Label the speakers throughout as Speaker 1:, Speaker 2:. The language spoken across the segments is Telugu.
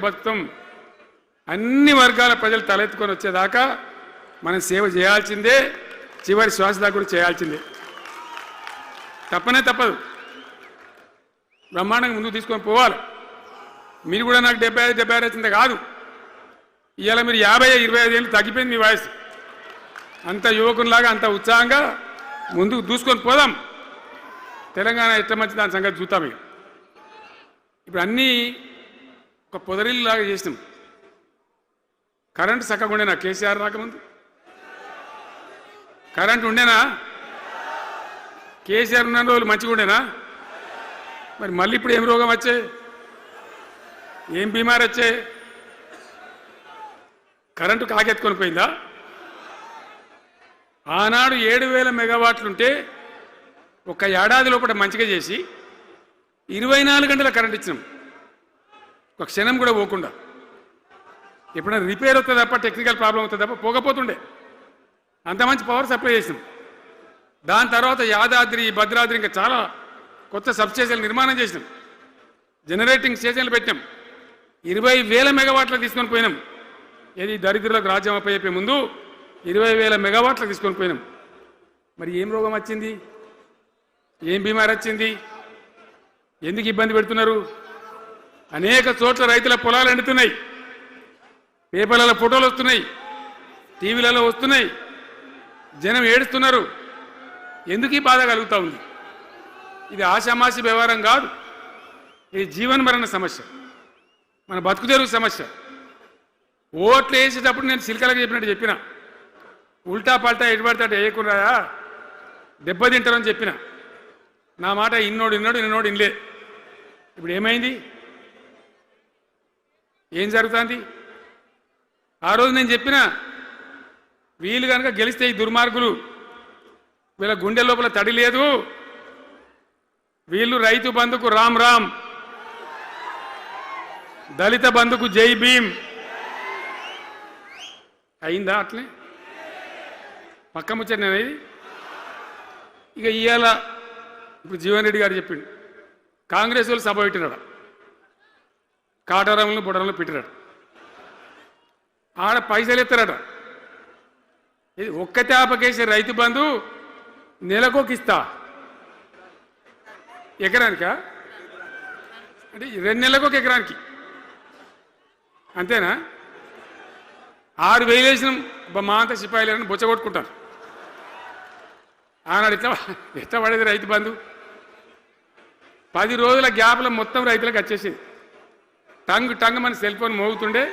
Speaker 1: బతుకుతాం అన్ని వర్గాల ప్రజలు తలెత్తుకొని వచ్చేదాకా మనం సేవ చేయాల్సిందే, చివరి శ్వాస దాకా కూడా చేయాల్సిందే, తప్పనే తప్పదు. బ్రహ్మాండంగా ముందుకు తీసుకొని పోవాలి. మీరు కూడా నాకు 75 వచ్చింది కాదు, ఇవాళ మీరు 50-25 ఏళ్ళు తగ్గిపోయింది మీ వయసు. అంత యువకునిలాగా అంత ఉత్సాహంగా ముందుకు దూసుకొని పోదాం. తెలంగాణ ఎట్లా మంచి దాని సంగతి చూద్దాం. ఇప్పుడు అన్నీ ఒక పొదరిల్లాగా చేసినాం. కరెంటు చక్కగా ఉండేనా కేసీఆర్ రాకముందు? కరెంటు ఉండేనా? కేసీఆర్ ఉన్న రోజులు మంచిగా ఉండేనా? మరి మళ్ళీ ఇప్పుడు ఏం రోగం వచ్చే, ఏం బీమారు వచ్చే? కరెంటు కాకెత్తుకొని పోయిందా? ఆనాడు 7,000 మెగావాట్లుంటే ఒక ఏడాది లోపల మంచిగా చేసి 24 గంటల కరెంట్ ఇచ్చినాం, ఒక క్షణం కూడా పోకుండా. ఎప్పుడైనా రిపేర్ అవుతుంది తప్ప, టెక్నికల్ ప్రాబ్లం అవుతుంది తప్ప పోకపోతుండే. అంత మంచి పవర్ సప్లై చేసినాం. దాని తర్వాత యాదాద్రి, భద్రాద్రి ఇంకా చాలా కొత్త సబ్స్టేషన్లు నిర్మాణం చేసినాం, జనరేటింగ్ స్టేషన్లు పెట్టినాం, 20,000 మెగావాట్లకు తీసుకొని పోయినాం. ఏది దరిద్రులకు రాజ్యం అప్పయ్యే ముందు 20,000 మెగావాట్లకు తీసుకొని పోయినాం. మరి ఏం రోగం వచ్చింది, ఏం బీమారి వచ్చింది, ఎందుకు ఇబ్బంది పెడుతున్నారు? అనేక చోట్ల రైతుల పొలాలు ఎండుతున్నాయి, పేపర్లలో ఫోటోలు వస్తున్నాయి, టీవీలలో వస్తున్నాయి, జనం ఏడుస్తున్నారు. ఎందుకు ఈ బాధ కలుగుతూ ఉంది? ఇది ఆషామాషి వ్యవహారం కాదు, ఇది జీవన మరణ సమస్య, మన బతుకుదెరువు సమస్య. ఓట్లు వేసేటప్పుడు నేను సిల్కలకు చెప్పినట్టు చెప్పిన, ఉల్టా పల్టా ఎటుపడితే అటు వేయకుండా దెబ్బతింటారని చెప్పిన. నా మాట ఇన్నోడు ఇనలే. ఇప్పుడు ఏమైంది, ఏం జరుగుతుంది? ఆ రోజు నేను చెప్పిన, వీళ్ళు కనుక గెలిస్తే ఈ దుర్మార్గులు, వీళ్ళ గుండె లోపల తడి లేదు, వీళ్ళు రైతు బంధుకు రామ్ రామ్, దళిత బంధుకు జై భీమ్. అయిందా? అట్లే పక్క ముచ్చట. ఇక ఇవాళ ఇప్పుడు జీవన్ రెడ్డి గారు చెప్పిండు, కాంగ్రెస్ వాళ్ళు సభ పెట్టినాడు, కాటారంలో బుడరంలో పెట్టినాడు, ఆడ పైసలు ఎత్తారట. ఇది ఒక్కతే ఆపకేసే రైతు బంధు నెలకొక ఇస్తా, ఎకరానికా అంటే 2 నెలలకు ఒక ఎకరానికి అంతేనా? 6,000 వేసినాం, మా అంత సిపాయిలని బొచ్చగొట్టుకుంటారు. ఆనాడు ఎట్లా పడేది రైతు బంధు? 10 రోజుల గ్యాప్లో మొత్తం రైతులకు వచ్చేసింది. టంగ్ మన సెల్ ఫోన్ మోగుతుండే,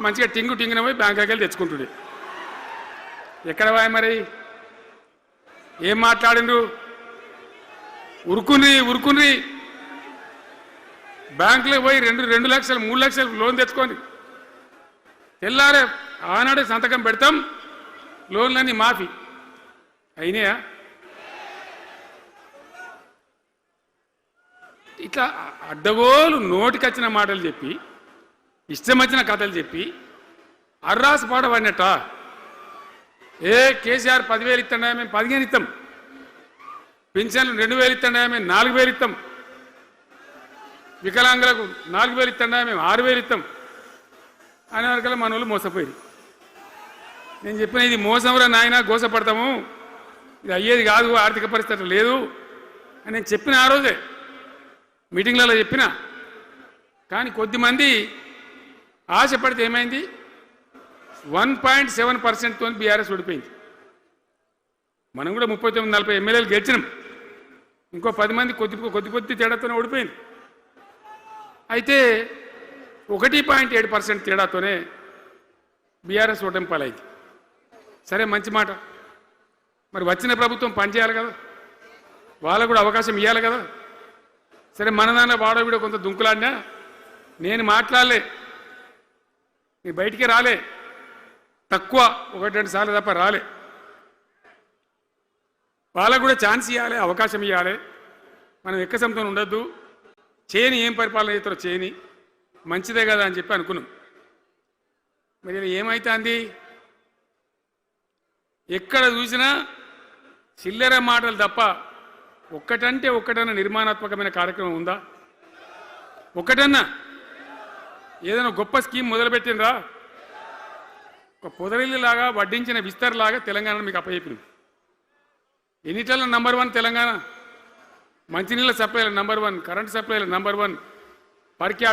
Speaker 1: మంచిగా టింగున పోయి బ్యాంకుకి వెళ్ళి తెచ్చుకుంటుండే. ఎక్కడ పోయి మరి? ఏం మాట్లాడిండ్రు? ఉరుకుని బ్యాంకులో పోయి 2 లక్షలు 3 లక్షలు లోన్ తెచ్చుకొని తెల్లారే ఆనాడే సంతకం పెడతాం, లోన్లన్నీ మాఫీ అయినాయా? ఇట్లా అడ్డగోలు నోటికొచ్చిన మాటలు చెప్పి, ఇష్టం వచ్చిన కథలు చెప్పి అర్రాసు పాడబడినట్ట. కేసీఆర్ 10,000 ఇస్తాడా, మేము 15 ఇస్తాం, పింఛన్లు 2,000 ఇస్తాడా, మేము 4,000 ఇస్తాం, వికలాంగులకు 4,000 ఇస్తాడా, మేము 6,000 ఇస్తాం అనే వరకల్లా మన వాళ్ళు మోసపోయి. నేను చెప్పిన, ఇది మోసంరా నాయన, గోసపడతాము, ఇది అయ్యేది కాదు, ఆర్థిక పరిస్థితి లేదు అని నేను చెప్పిన. ఆ రోజే మీటింగ్లలో చెప్పిన. కానీ కొద్దిమంది ఆశపడితే ఏమైంది, 1.7%తో బీఆర్ఎస్ ఓడిపోయింది. మనం కూడా 39-40 ఎమ్మెల్యేలు గెలిచినాం, ఇంకో 10 మంది కొద్ది తేడాతోనే ఓడిపోయింది. అయితే 1.7% తేడాతోనే బీఆర్ఎస్ ఓటమి పాలైంది. సరే, మంచి మాట. మరి వచ్చిన ప్రభుత్వం పనిచేయాలి కదా, వాళ్ళకు కూడా అవకాశం ఇవ్వాలి కదా. సరే, మన దాన్ని వాడో వీడో కొంత దుంకులాడినా నేను మాట్లాడలే, నీ బయటికి రాలే, తక్కువ 1-2 సార్లు తప్ప రాలే. వాళ్ళకు కూడా ఛాన్స్ ఇవ్వాలి, అవకాశం ఇవ్వాలి. మనం ఎక్కసంతో ఉండొద్దు, చేయని ఏం పరిపాలన చేస్తారో చేయని, మంచిదే కదా అని చెప్పి అనుకున్నాం. మరి ఏమైతుంది? ఎక్కడ చూసినా చిల్లర మాటలు తప్ప ఒక్కటంటే ఒక్కటన్నా నిర్మాణాత్మకమైన కార్యక్రమం ఉందా? ఒకటన్నా ఏదైనా గొప్ప స్కీమ్ మొదలుపెట్టినరా? ఒక పొదరిల్లులాగా వడ్డించిన విస్తరలాగా తెలంగాణ మీకు అప్పచెప్పింది. ఎన్నిట్లలో నంబర్ 1 తెలంగాణ. మంచినీళ్ళ సప్లైలో నంబర్ 1, కరెంట్ సప్లైలో నంబర్ 1, పర్ క్యాపిటల్